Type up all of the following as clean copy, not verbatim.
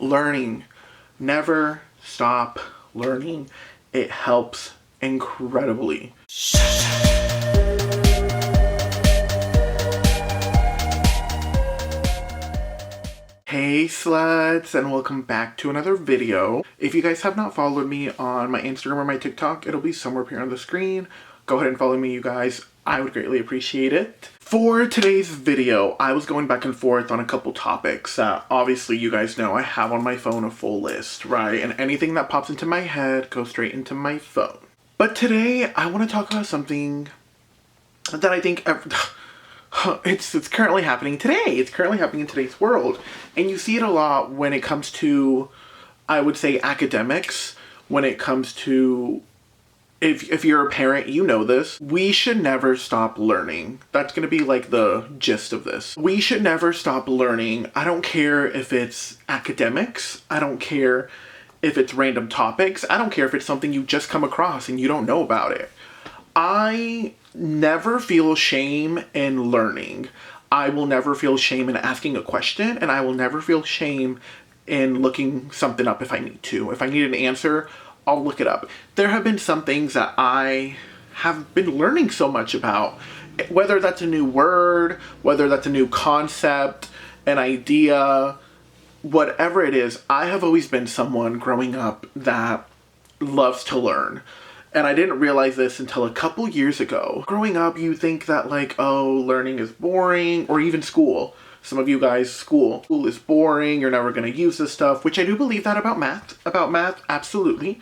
learning. Never stop learning. It helps incredibly. Hey sluts, and welcome back to another video. If you guys have not followed me on my Instagram or my TikTok, it'll be somewhere up here on the screen. Go ahead and follow me, you guys. I would greatly appreciate it. For today's video, I was going back and forth on a couple topics that obviously you guys know I have on my phone a full list, right? And anything that pops into my head goes straight into my phone. But today, I want to talk about something that I think it's currently happening today. It's currently happening in today's world. And you see it a lot when it comes to, I would say, academics. When it comes to, if you're a parent, you know this. We should never stop learning. That's going to be like the gist of this. We should never stop learning. I don't care if it's academics. I don't care if it's random topics. I don't care if it's something you just come across and you don't know about it. I never feel shame in learning. I will never feel shame in asking a question, and I will never feel shame in looking something up if I need to. If I need an answer, I'll look it up. There have been some things that I have been learning so much about, whether that's a new word, whether that's a new concept, an idea, whatever it is. I have always been someone growing up that loves to learn. And I didn't realize this until a couple years ago. Growing up, you think that like, oh, learning is boring, or even school. Some of you guys, school is boring, you're never gonna use this stuff, which I do believe that about math. About math, absolutely.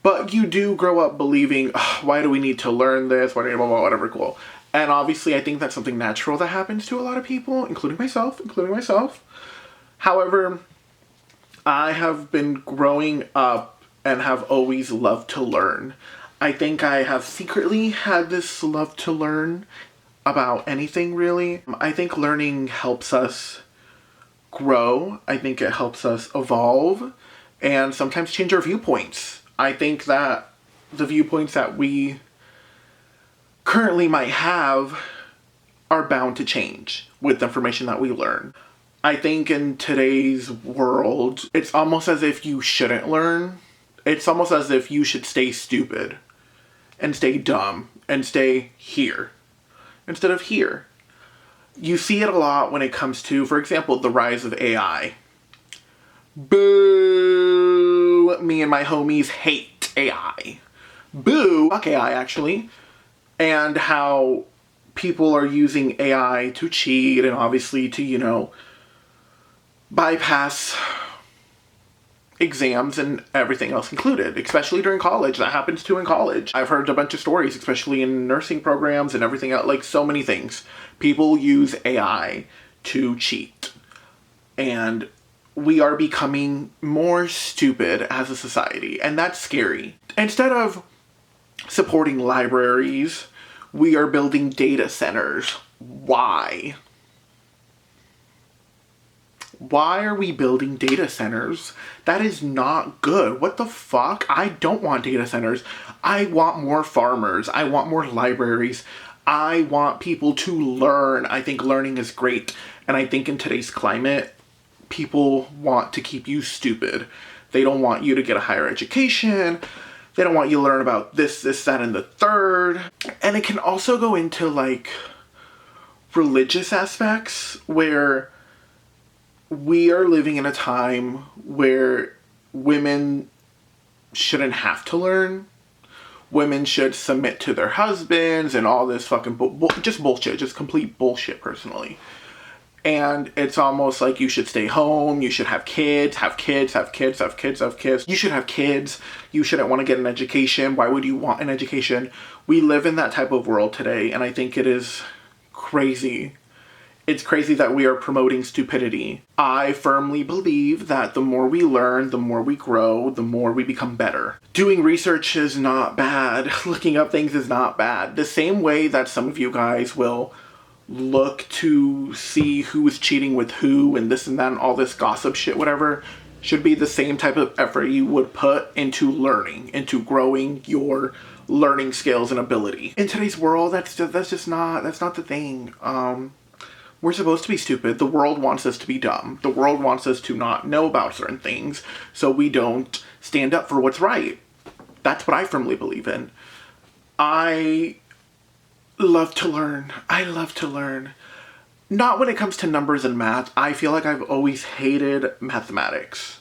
But you do grow up believing, oh, why do we need to learn this? Why do we, blah, blah, whatever, cool. And obviously I think that's something natural that happens to a lot of people, including myself. However, I have been growing up and have always loved to learn. I think I have secretly had this love to learn about anything, really. I think learning helps us grow. I think it helps us evolve and sometimes change our viewpoints. I think that the viewpoints that we currently might have are bound to change with the information that we learn. I think in today's world, it's almost as if you shouldn't learn. It's almost as if you should stay stupid and stay dumb and stay here instead of here. You see it a lot when it comes to, for example, the rise of AI. Boo! Me and my homies hate AI. Boo! Fuck AI, actually. And how people are using AI to cheat and obviously to, you know, bypass exams and everything else included, especially during college. That happens too in college. I've heard a bunch of stories, especially in nursing programs and everything else, like so many things. People use AI to cheat. And we are becoming more stupid as a society, and that's scary. Instead of supporting libraries, we are building data centers. Why? Why are we building data centers? That is not good. What the fuck? I don't want data centers. I want more farmers. I want more libraries. I want people to learn. I think learning is great. And I think in today's climate, people want to keep you stupid. They don't want you to get a higher education. They don't want you to learn about this, that, and the third. And it can also go into like religious aspects where we are living in a time where women shouldn't have to learn. Women should submit to their husbands and all this fucking just bullshit, just complete bullshit personally. And it's almost like you should stay home, you should have kids. You should have kids. You shouldn't want to get an education. Why would you want an education? We live in that type of world today, and I think it is crazy. It's crazy that we are promoting stupidity. I firmly believe that the more we learn, the more we grow, the more we become better. Doing research is not bad. Looking up things is not bad. The same way that some of you guys will look to see who is cheating with who and this and that and all this gossip shit, whatever, should be the same type of effort you would put into learning, into growing your learning skills and ability. In today's world, that's not the thing. We're supposed to be stupid. The world wants us to be dumb. The world wants us to not know about certain things, so we don't stand up for what's right. That's what I firmly believe in. I love to learn. I love to learn. Not when it comes to numbers and math. I feel like I've always hated mathematics.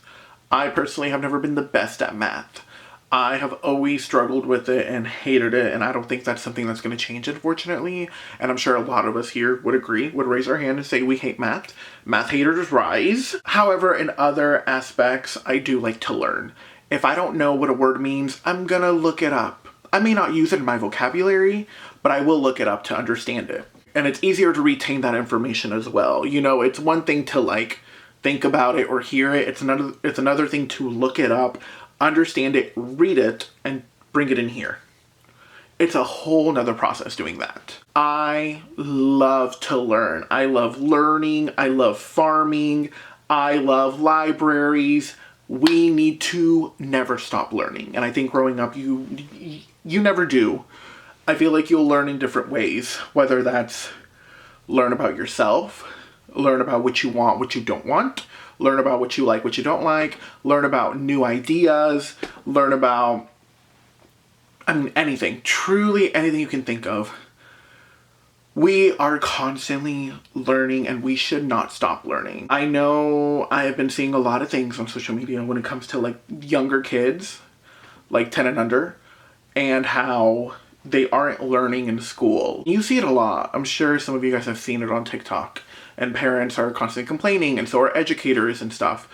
I personally have never been the best at math. I have always struggled with it and hated it, and I don't think that's something that's going to change, unfortunately. And I'm sure a lot of us here would agree, would raise our hand and say we hate math. Math haters rise. However, in other aspects, I do like to learn. If I don't know what a word means, I'm going to look it up. I may not use it in my vocabulary, but I will look it up to understand it. And it's easier to retain that information as well. You know, it's one thing to like think about it or hear it. It's another thing to look it up, understand it, read it, and bring it in here. It's a whole nother process doing that. I love to learn. I love learning. I love farming. I love libraries. We need to never stop learning. And I think growing up, you never do. I feel like you'll learn in different ways, whether that's learn about yourself, learn about what you want, what you don't want, learn about what you like, what you don't like, learn about new ideas, learn about, anything, truly anything you can think of. We are constantly learning and we should not stop learning. I know I have been seeing a lot of things on social media when it comes to like younger kids, like 10 and under, and how they aren't learning in school. You see it a lot. I'm sure some of you guys have seen it on TikTok. And parents are constantly complaining, and so are educators and stuff.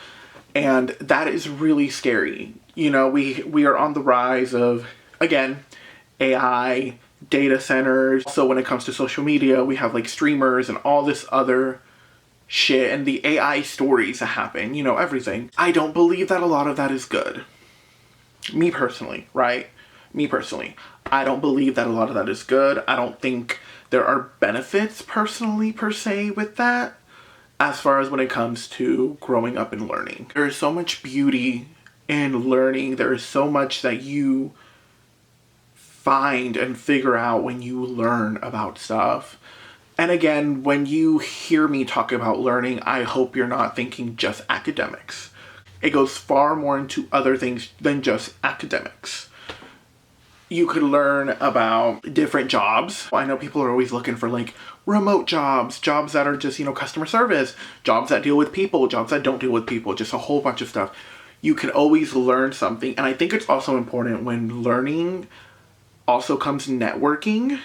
And that is really scary. You know, we are on the rise of, again, AI, data centers. So when it comes to social media, we have like streamers and all this other shit and the AI stories that happen, you know, everything. I don't believe that a lot of that is good. Me personally, right? Me personally. I don't believe that a lot of that is good. I don't think there are benefits personally per se with that as far as when it comes to growing up and learning. There is so much beauty in learning. There is so much that you find and figure out when you learn about stuff. And again, when you hear me talk about learning, I hope you're not thinking just academics. It goes far more into other things than just academics. You could learn about different jobs. I know people are always looking for like remote jobs, jobs that are just, you know, customer service, jobs that deal with people, jobs that don't deal with people, just a whole bunch of stuff. You can always learn something. And I think it's also important when learning also comes networking.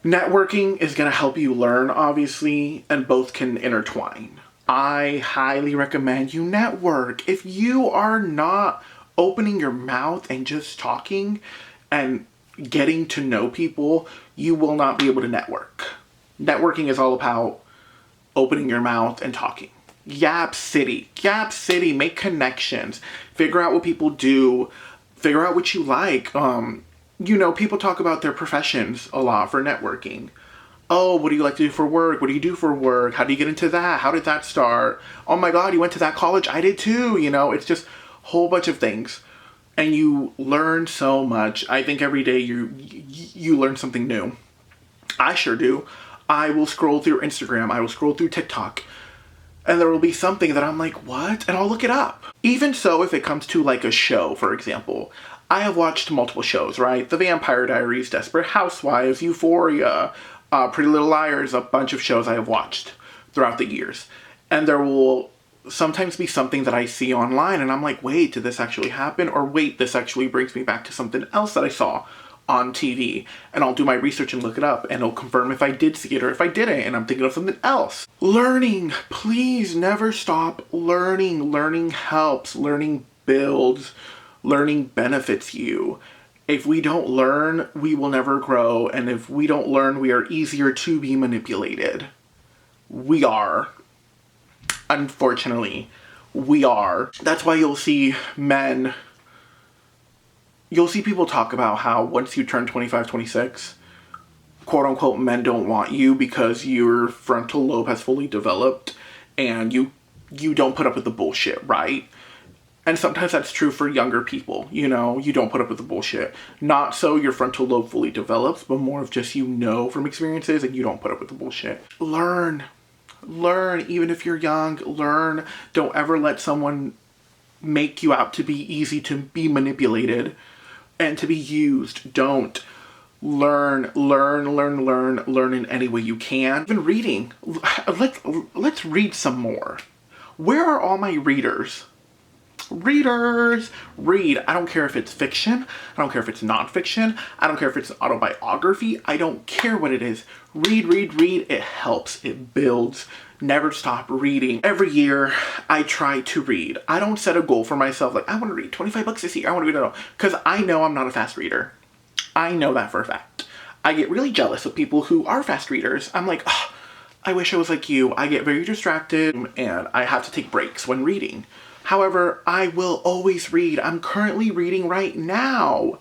Networking is going to help you learn, obviously, and both can intertwine. I highly recommend you network. If you are not opening your mouth and just talking and getting to know people, you will not be able to network. Networking is all about opening your mouth and talking. Yap City, make connections, figure out what people do, figure out what you like. You know, people talk about their professions a lot for networking. Oh, what do you like to do for work? What do you do for work? How do you get into that? How did that start? Oh my God, you went to that college? I did too. You know, it's just a whole bunch of things. And you learn so much. I think every day you learn something new. I sure do. I will scroll through Instagram. I will scroll through TikTok. And there will be something that I'm like, what? And I'll look it up. Even so, if it comes to like a show, for example, I have watched multiple shows, right? The Vampire Diaries, Desperate Housewives, Euphoria, Pretty Little Liars, a bunch of shows I have watched throughout the years. And there will sometimes be something that I see online and I'm like, wait, did this actually happen? Or wait, this actually brings me back to something else that I saw on TV. And I'll do my research and look it up and it'll confirm if I did see it or if I didn't and I'm thinking of something else. Learning, please never stop learning. Learning helps, learning builds, learning benefits you. If we don't learn, we will never grow. And if we don't learn, we are easier to be manipulated. We are. Unfortunately, we are. That's why you'll see people talk about how once you turn 25, 26, quote unquote, men don't want you because your frontal lobe has fully developed and you don't put up with the bullshit, right? And sometimes that's true for younger people. You know, you don't put up with the bullshit. Not so your frontal lobe fully develops, but more of just, you know, from experiences, and you don't put up with the bullshit. Learn. Learn, even if you're young, learn. Don't ever let someone make you out to be easy to be manipulated and to be used. Don't. Learn in any way you can. Even reading. Let's read some more. Where are all my readers? Readers, read. I don't care if it's fiction. I don't care if it's nonfiction. I don't care if it's an autobiography. I don't care what it is. Read. It helps. It builds. Never stop reading. Every year, I try to read. I don't set a goal for myself like, I want to read 25 books this year. I want to read it all. Because I know I'm not a fast reader. I know that for a fact. I get really jealous of people who are fast readers. I'm like, oh, I wish I was like you. I get very distracted and I have to take breaks when reading. However, I will always read. I'm currently reading right now.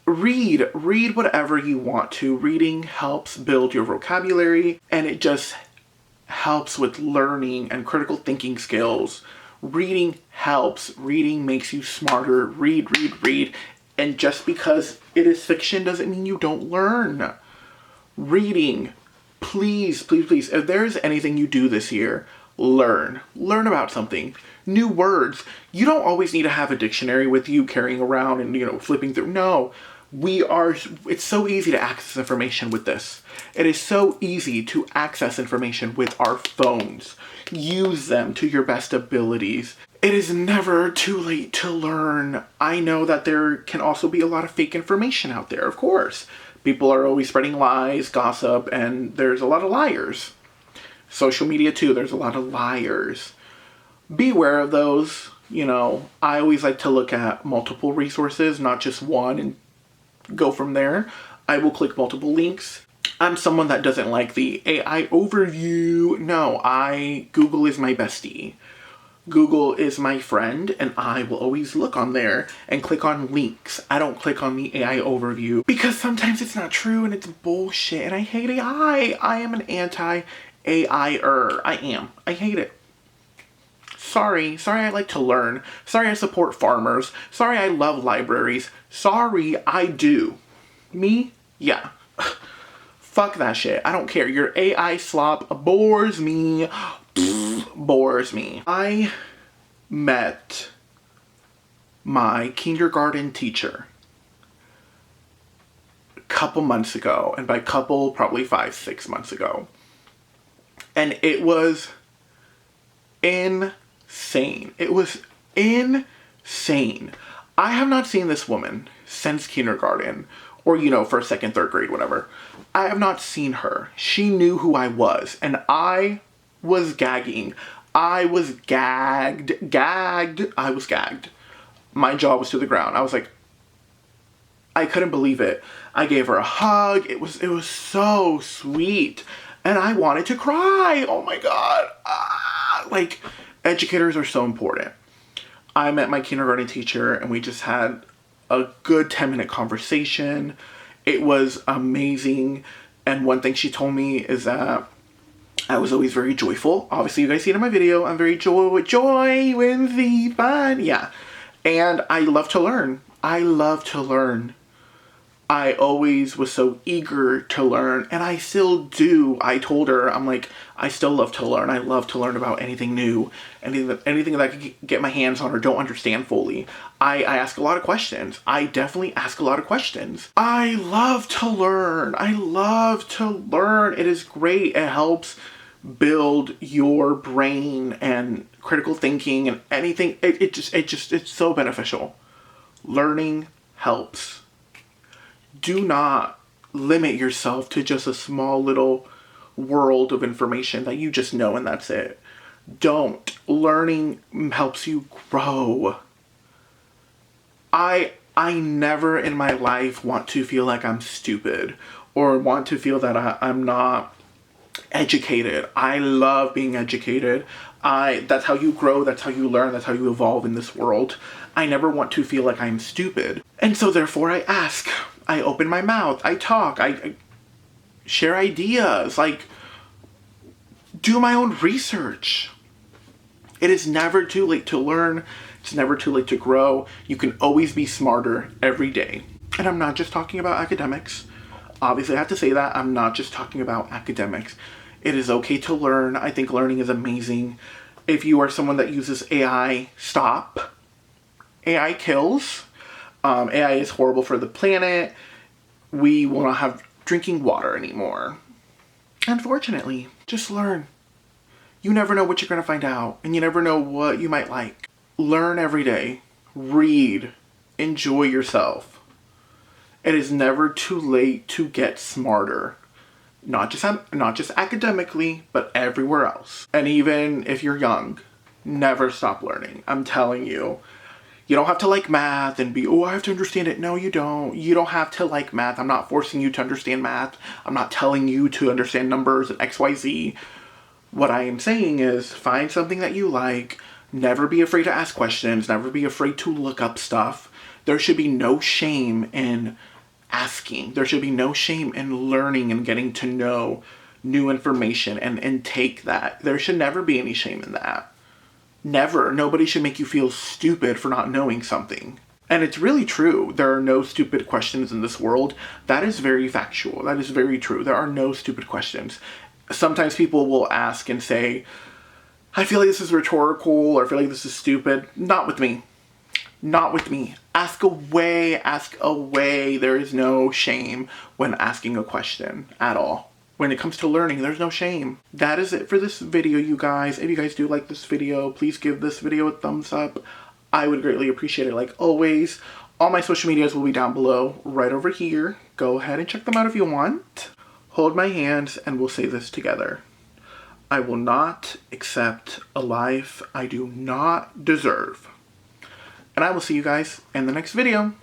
Read whatever you want to. Reading helps build your vocabulary, and it just helps with learning and critical thinking skills. Reading helps. Reading makes you smarter. Read. And just because it is fiction doesn't mean you don't learn. Reading. Please. If there's anything you do this year, learn. Learn about something. New words. You don't always need to have a dictionary with you carrying around and, you know, flipping through. No. It's so easy to access information with this. It is so easy to access information with our phones. Use them to your best abilities. It is never too late to learn. I know that there can also be a lot of fake information out there, of course. People are always spreading lies, gossip, and there's a lot of liars. Social media too, there's a lot of liars. Beware of those. You know, I always like to look at multiple resources, not just one, and go from there. I will click multiple links. I'm someone that doesn't like the AI overview. No, Google is my bestie. Google is my friend, and I will always look on there and click on links. I don't click on the AI overview because sometimes it's not true and it's bullshit, and I hate AI. I am an anti-AI-er. I am. I hate it. Sorry I like to learn. Sorry I support farmers. Sorry I love libraries. Sorry I do. Me? Yeah. Fuck that shit. I don't care. Your AI slop bores me. Bores me. I met my kindergarten teacher a couple months ago, and by couple, probably 5-6 months ago. And it was insane. It was insane. I have not seen this woman since kindergarten, or, you know, first, second, third grade, whatever. I have not seen her. She knew who I was, and I was gagging. I was gagged. I was gagged. My jaw was to the ground. I was like, I couldn't believe it. I gave her a hug. It was so sweet. And I wanted to cry. Oh my God. Like, educators are so important. I met my kindergarten teacher and we just had a good 10-minute conversation. It was amazing. And one thing she told me is that I was always very joyful. Obviously, you guys see it in my video. I'm very joy wins the fun. Yeah. And I love to learn. I love to learn. I always was so eager to learn, and I still do. I told her, I'm like, I still love to learn. I love to learn about anything new, anything that I can get my hands on or don't understand fully. I ask a lot of questions. I definitely ask a lot of questions. I love to learn. I love to learn. It is great. It helps build your brain and critical thinking and anything. It's so beneficial. Learning helps. Do not limit yourself to just a small little world of information that you just know and that's it. Don't. Learning helps you grow. I never in my life want to feel like I'm stupid or want to feel that I'm not educated. I love being educated. That's how you grow, that's how you learn, that's how you evolve in this world. I never want to feel like I'm stupid. And so therefore I ask. I open my mouth, I talk, I share ideas, like, do my own research. It is never too late to learn. It's never too late to grow. You can always be smarter every day. And I'm not just talking about academics. Obviously, I have to say that. I'm not just talking about academics. It is okay to learn. I think learning is amazing. If you are someone that uses AI, stop. AI kills. AI is horrible for the planet. We will not have drinking water anymore. Unfortunately, just learn. You never know what you're going to find out, and you never know what you might like. Learn every day. Read. Enjoy yourself. It is never too late to get smarter. Not just academically, but everywhere else. And even if you're young, never stop learning. I'm telling you. You don't have to like math and be, oh, I have to understand it. No, you don't. You don't have to like math. I'm not forcing you to understand math. I'm not telling you to understand numbers and XYZ. What I am saying is find something that you like. Never be afraid to ask questions. Never be afraid to look up stuff. There should be no shame in asking. There should be no shame in learning and getting to know new information and take that. There should never be any shame in that. Never. Nobody should make you feel stupid for not knowing something. And it's really true. There are no stupid questions in this world. That is very factual. That is very true. There are no stupid questions. Sometimes people will ask and say, I feel like this is rhetorical, or I feel like this is stupid. Not with me. Not with me. Ask away. Ask away. There is no shame when asking a question at all. When it comes to learning, there's no shame. That is it for this video, you guys. If you guys do like this video, please give this video a thumbs up. I would greatly appreciate it, like always. All my social medias will be down below, right over here. Go ahead and check them out if you want. Hold my hands and we'll say this together. I will not accept a life I do not deserve. And I will see you guys in the next video.